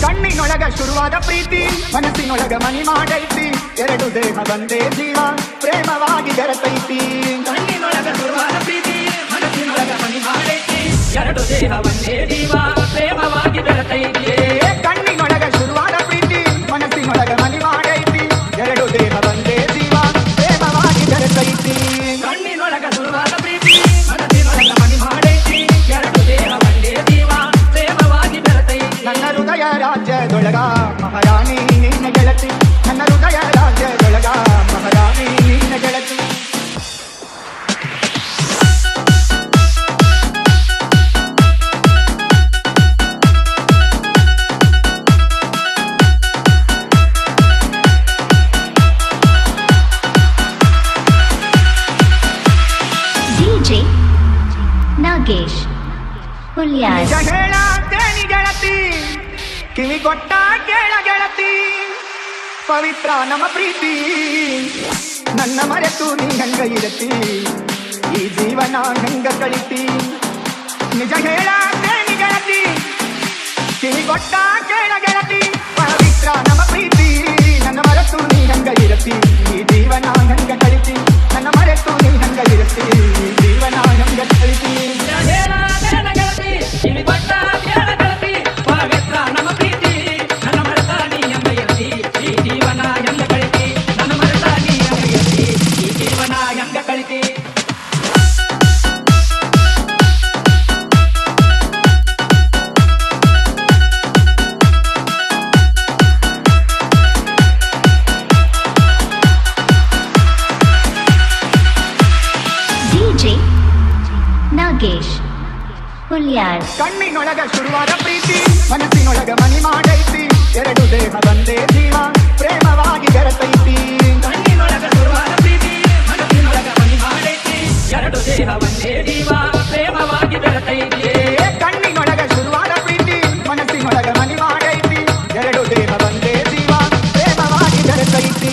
ಕಣ್ಣಿನೊಳಗ ಶುರುವಾದ ಪ್ರೀತಿ ಮನಸ್ಸಿನೊಳಗ ಮನಿ ಮಾಡೈತಿ ಎರಡು ದೇಹ ಒಂದೇ ಜೀವ ಪ್ರೇಮವಾಗಿ ಬೆರೆತೈತಿ ಕಣ್ಣಿನೊಳಗ ಶುರುವಾದ ಪ್ರೀತಿ ಮನಸ್ಸಿನೊಳಗ ಮನಿ ಮಾಡೈತಿ ಎರಡು ದೇಹ ಒಂದೇ ಜೀವ ಪ್ರೇಮವಾಗಿ ಬೆರೆತೈತಿ ಕಣ್ಣಿನೊಳಗ ಶುರುವಾದ ಪ್ರೀತಿ ಮನಸ್ಸಿನೊಳಗ ಮನಿ ಮಾಡೈತಿ ಎರಡು ದೇಹ ಒಂದೇ ಜೀವ ಪ್ರೇಮವಾಗಿ ಬೆರೆತೈತಿ ಕಣ್ಣಿನೊಳಗ ಶುರುವಾದ ಪ್ರೀತಿ ಮನಸ್ಸಿನೊಳಗ ಮನಿ ಮಾಡೈತಿ ಎರಡು ದೇಹ ಒಂದೇ ಜೀವ ಪ್ರೇಮವಾಗಿ ಬೆರೆತೈತಿ ನನ್ನ ಹೃದಯ ರಾಜ್ಯದೊಳಗ ಮಹಾರಾಣಿ ನಿನ್ನ ಗೆಳತಿ ನನ್ನ ಹೃದಯ ರಾಜ್ಯದೊಳಗ ಮಹಾರಾಣಿ ನಿನ್ನ ಗೆಳತಿ DJ ನಾಗೇಶ್ ಹುಲ್ಯಾರ್ ನಿಜ ಹೇಳತೇನಿ ಗೆಳತಿ ಕಿವಿ ಕೊಟ್ಟ ಕೇಳ ಗೆಳತಿ ಪವಿತ್ರ ನಮ್ಮ ಪ್ರೀತಿ ನನ್ನ ಮರೆತು ನೀ ಹಂಗ ಇರತಿ ಈ ಜೀವನ ಹಂಗ ಕಳಿತಿ ನಿಜ ಹೇಳತೇನಿ ಗೆಳತಿ ಕಿವಿ ಕೊಟ್ಟ ಕೇಳ ಗೆಳತಿ ಪವಿತ್ರ ನಮ್ಮ ಪ್ರೀತಿ ನನ್ನ ಮರೆತು ನೀ ಹಂಗ ಇರತಿ ಈ ಜೀವನ ಹಂಗ ಕಳಿತಿ ನನ್ನ ಮರೆತು ನೀ ಹಂಗ ಇರತಿ ಈ ಜೀವನ ಹಂಗ ಕಳಿತಿ ಗೆಳತಿ ಕಿವಿ ಕೊಟ್ಟ ಕೇಳ ಗೆಳತಿ ಪವಿತ್ರ ನಮ್ಮ ಪ್ರೀತಿ ನನ್ನ ಮರೆತ ನೀ ಎಂಬ ಗೆಳತಿ ಈ ಜೀವನ ಎಂಗ ಕಳಿತಿ ನನ್ನ ಮರೆತ ನೀ ಎಂಬ ಗೆಳತಿ ಈ ಜೀವನ ಎಂಗ ಕಳಿತಿ DJ ನಾಗೇಶ್ ಹುಲ್ಯಾರ್ ಕಣ್ಣಿನೊಳಗ ಶುರುವಾದ ಪ್ರೀತಿ ಮನಸ್ಸಿನೊಳಗ ಮನಿ ಮಾಡೈತಿ ಎರಡು ದೇಹ ಒಂದೇ ಜೀವ ಪ್ರೇಮವಾಗಿ ಬೆರೆತೈತಿ ಕಣ್ಣಿನೊಳಗ ಶುರುವಾದ ಪ್ರೀತಿ ಮನಸ್ಸಿನೊಳಗ ಮನಿ ಮಾಡೈತಿ ಎರಡು ದೇಹ ಒಂದೇ ಜೀವ ಪ್ರೇಮವಾಗಿ ಬೆರೆತೈತಿ ಕಣ್ಣಿನೊಳಗ ಶುರುವಾದ ಪ್ರೀತಿ ಮನಸ್ಸಿನೊಳಗ ಮನಿ ಮಾಡೈತಿ ಎರಡು ದೇಹ ಒಂದೇ ಜೀವ ಪ್ರೇಮವಾಗಿ ಬೆರೆತೈತಿ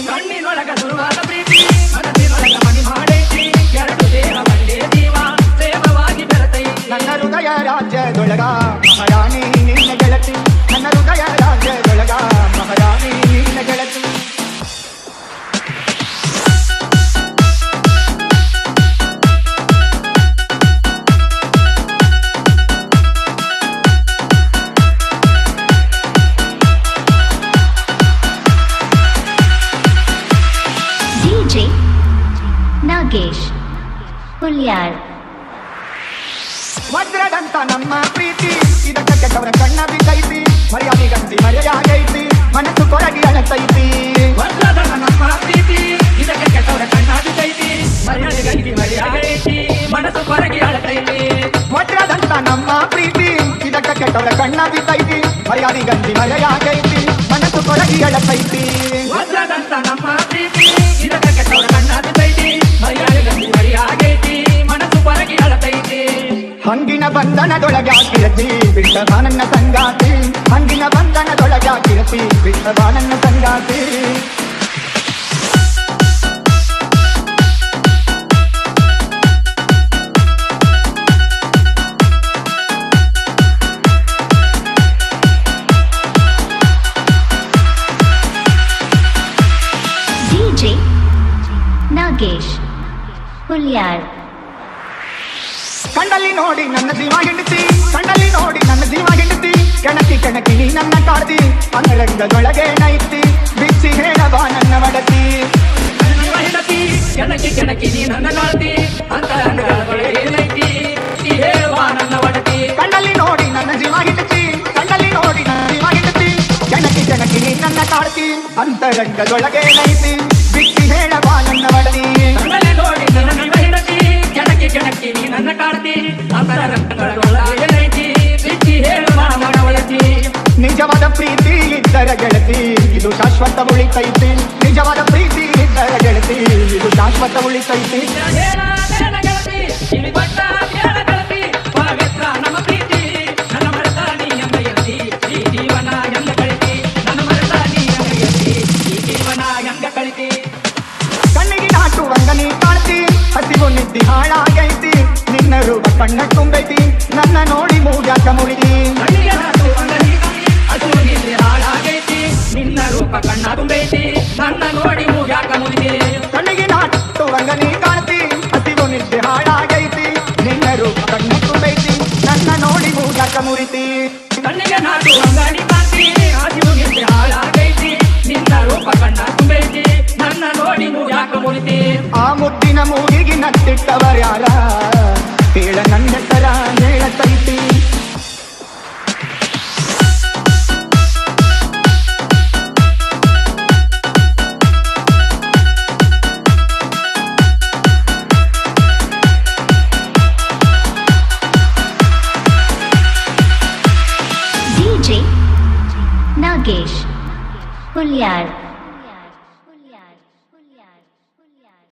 ಕಣ್ಣಿನೊಳಗ ಶುರುವಾದ ಪ್ರೀತಿ ಮನಸ್ಸಿನೊಳಗ ಮನಿ ಮಾಡೈತಿ ಎರಡು ದೇಹ ಒಂದೇ ಜೀವ ಪ್ರೇಮವಾಗಿ ಬೆರೆತೈತಿ ನನ್ನ ಹೃದಯ ರಾಜ್ಯದೊಳಗ ಮಹಾರಾಣಿ ನಿನ್ನ ಗೆಳತಿ ನನ್ನ ಹೃದಯ ರಾಜ್ಯದೊಳಗ ಮಹಾರಾಣಿ ನಿನ್ನ ಗೆಳತಿ DJ ನಾಗೇಶ್ ಹುಲ್ಯಾರ್ ವಜ್ರದಂತ ನಮ್ಮ ಪ್ರೀತಿ ಇದಕ್ಕೆ ಕೆಟ್ಟವರ ಕಣ್ಣ ಬಿದ್ದೈತಿ ಮರ್ಯಾದೆ ಗಂಟಿ ಮರೆಯಾಗೈತಿ ಮನಸ್ಸು ಕೊರಗಿ ಅಳತೈತಿ ವಜ್ರದ ನಮ್ಮ ಪ್ರೀತಿ ಇದಕ್ಕೆ ಕೆಟ್ಟವರ ಕಣ್ಣಾದಿತೈತಿ ಮರ್ಯಾದೆ ಗಂಟಿ ಮರೆಯಾಗೈತಿ ಮನಸ್ಸು ಕೊರಗಿ ಅಳತೈತಿ ವಜ್ರದಂತ ನಮ್ಮ ಪ್ರೀತಿ ಇದಕ್ಕೆ ಕೆಟ್ಟವರ ಕಣ್ಣ ಬಿದ್ದೈತಿ ಮರ್ಯಾದೆ ಗಂಟಿ ಮರೆಯಾಗೈತಿ ಮನಸ್ಸು ಕೊರಗಿ ಅಳತೈತಿ ವಜ್ರದಂತ ನಮ್ಮ ಪ್ರೀತಿ ಇದಕ್ಕೆ ಕೆಟ್ಟವರ ಕಣ್ಣಾದಿತೈತಿ ಮರ್ಯಾದೆ ಗಂಟಿ ಮರೆಯಾಗೈತಿ ಮನಸ್ಸು ಕೊರಗಿ ಅಳತೈತಿ ಹಂಗಿನ ಬಂಧನದೊಳಗಾಕಿರತಿ ಬಿಟ್ಟವ ನನ್ನ ಸಂಗಾತಿ ಹಂಗಿನ ಬಂಧನದೊಳಗಾಕಿರತಿ ಬಿಟ್ಟವ ನನ್ನ ಸಂಗಾತಿ DJ ನಾಗೇಶ್ ಹುಲ್ಯಾರ್ ಕಣ್ಣಲ್ಲಿ ನೋಡಿ ನನ್ನ ಜೀವ ಹೆಂಡತಿ ಕಣ್ಣಲ್ಲಿ ನೋಡಿ ನನ್ನ ಜೀವ ಹೆಂಡತಿ ಕೆಣಕಿ ಕೆಣಕಿ ನೀ ನನ್ನ ಕಾಡ್ತಿ ಅಂಗರಂಗದೊಳಗೆ ನೈತಿ ಬಿಚ್ಚಿ ಹೇಳಬಾ ನನ್ನ ಒಡತಿ ಹೆಂಡತಿ ಕೆಣಕಿ ಕೆಣಕಿ ನೀ ನನ್ನ ಕಾಡ್ತಿ ಅಂತ ಏನೈತಿ ಹೇಳುವ ನನ್ನ ಒಡತಿ ಕಣ್ಣಲ್ಲಿ ನೋಡಿ ನನ್ನ ಜೀವ ಹೆಂಡತಿ ಕಣ್ಣಲ್ಲಿ ನೋಡಿ ನನ್ನ ಜೀವ ಹೆಂಡತಿ ಕೆಣಕಿ ಕೆಣಕಿ ನೀ ನನ್ನ ಕಾಡ್ತಿ ಅಂತರಂಗದೊಳಗೆ ನೈತಿ ಬಿಚ್ಚಿ ಹೇಳಬಾ ನನ್ನ ಒಡತಿ ಕಣ್ಣಲ್ಲಿ ನೋಡಿ ನನ್ನ ಹೆಂಡತಿ ಕೆಣಕಿ ಕೆಣಕಿ ನೀ ನನ್ನ ಕಾಡ್ತಿ ಅಂತರಂಗದೊಳಗೆ ಬಿಚ್ಚಿ ಹೇಳುವ ನನ್ನ ಒಡತಿ ನಿಜವಾದ ಪ್ರೀತಿ ಇದ್ದರ ಗೆಳತಿ ಇದು ಶಾಶ್ವತ ಉಳಿತೈತಿ ನಿಜವಾದ ಪ್ರೀತಿ ಇದ್ದರ ಗೆಳತಿ ಇದು ಶಾಶ್ವತ ಉಳಿತೈತಿ ಗೆಳತಿ ಕಿವಿ ಕೊಟ್ಟ ಕೇಳ ಗೆಳತಿ ಪವಿತ್ರ ನಮ್ಮ ಪ್ರೀತಿ ನನ್ನ ಮರೆತ ನೀ ಎಂಬ ಗೆಳತಿ ಈ ಜೀವನ ಎಂಗ ಕಳಿತಿ ನನ್ನ ಮರೆತ ನೀ ಎಂಬ ಗೆಳತಿ ಈ ಜೀವನ ಎಂಗ ಕಳಿತಿ ಕಣ್ಣಿಗೆ ನಾಟುವಂಗ ನೀ ಕಾಣ್ತಿ ಹಸಿವು ನಿದ್ದಿ ಹಾಳಾಗೈತಿ ನಿನ್ನ ರೂಪ ಕಣ್ಣ ತುಂಬೈತಿ ನನ್ನ ನೋಡಿ ಮೂಗ್ಯಾಕ ಮುಳಿದಿ ಕಣ್ಣಿಗೆ ನಾಟು ಅಂಗಡಿ ಹಸುವಿಗೆ ತುಂಬೈತಿ ನನ್ನ ನೋಡಿ ಮೂಗ್ಯಾಕ ಮುರಿದೆ ಕಣ್ಣಿಗೆ ನಾಟುವಂಗ ನೀ ಕಾಣ್ತಿ ಹಸಿವು ನಿದ್ದೆ ಹಾಳಾಗೈತಿ ನಿನ್ನ ರೂಪ ಕಣ್ಣು ತುಂಬೈತಿ ನನ್ನ ನೋಡಿ ಮೂಗ್ಯಾಕ ಮುರಿತಿ ಕಣ್ಣಿಗೆ ನಾಟು ಅಂಗಡಿ ಕಾಂತಿ ಹಸಿವು ನಿದ್ದೆ ಹಾಳಾಗೈತಿ ನಿನ್ನ ರೂಪ ಕಣ್ಣ ತುಂಬೈತಿ ನನ್ನ ನೋಡಿ ಮೂಗ್ಯಾಕ ಮುರಿತಿ ಆ ಮುದ್ದಿನ ಮೂಗಿಗೆ ನತ್ತಿಟ್ಟವರ್ಯಾರ ಹೇಳ ನನ್ನ ಹೆಸರ ಹೇಳತೈತಿ DJ Nagesh Hulyar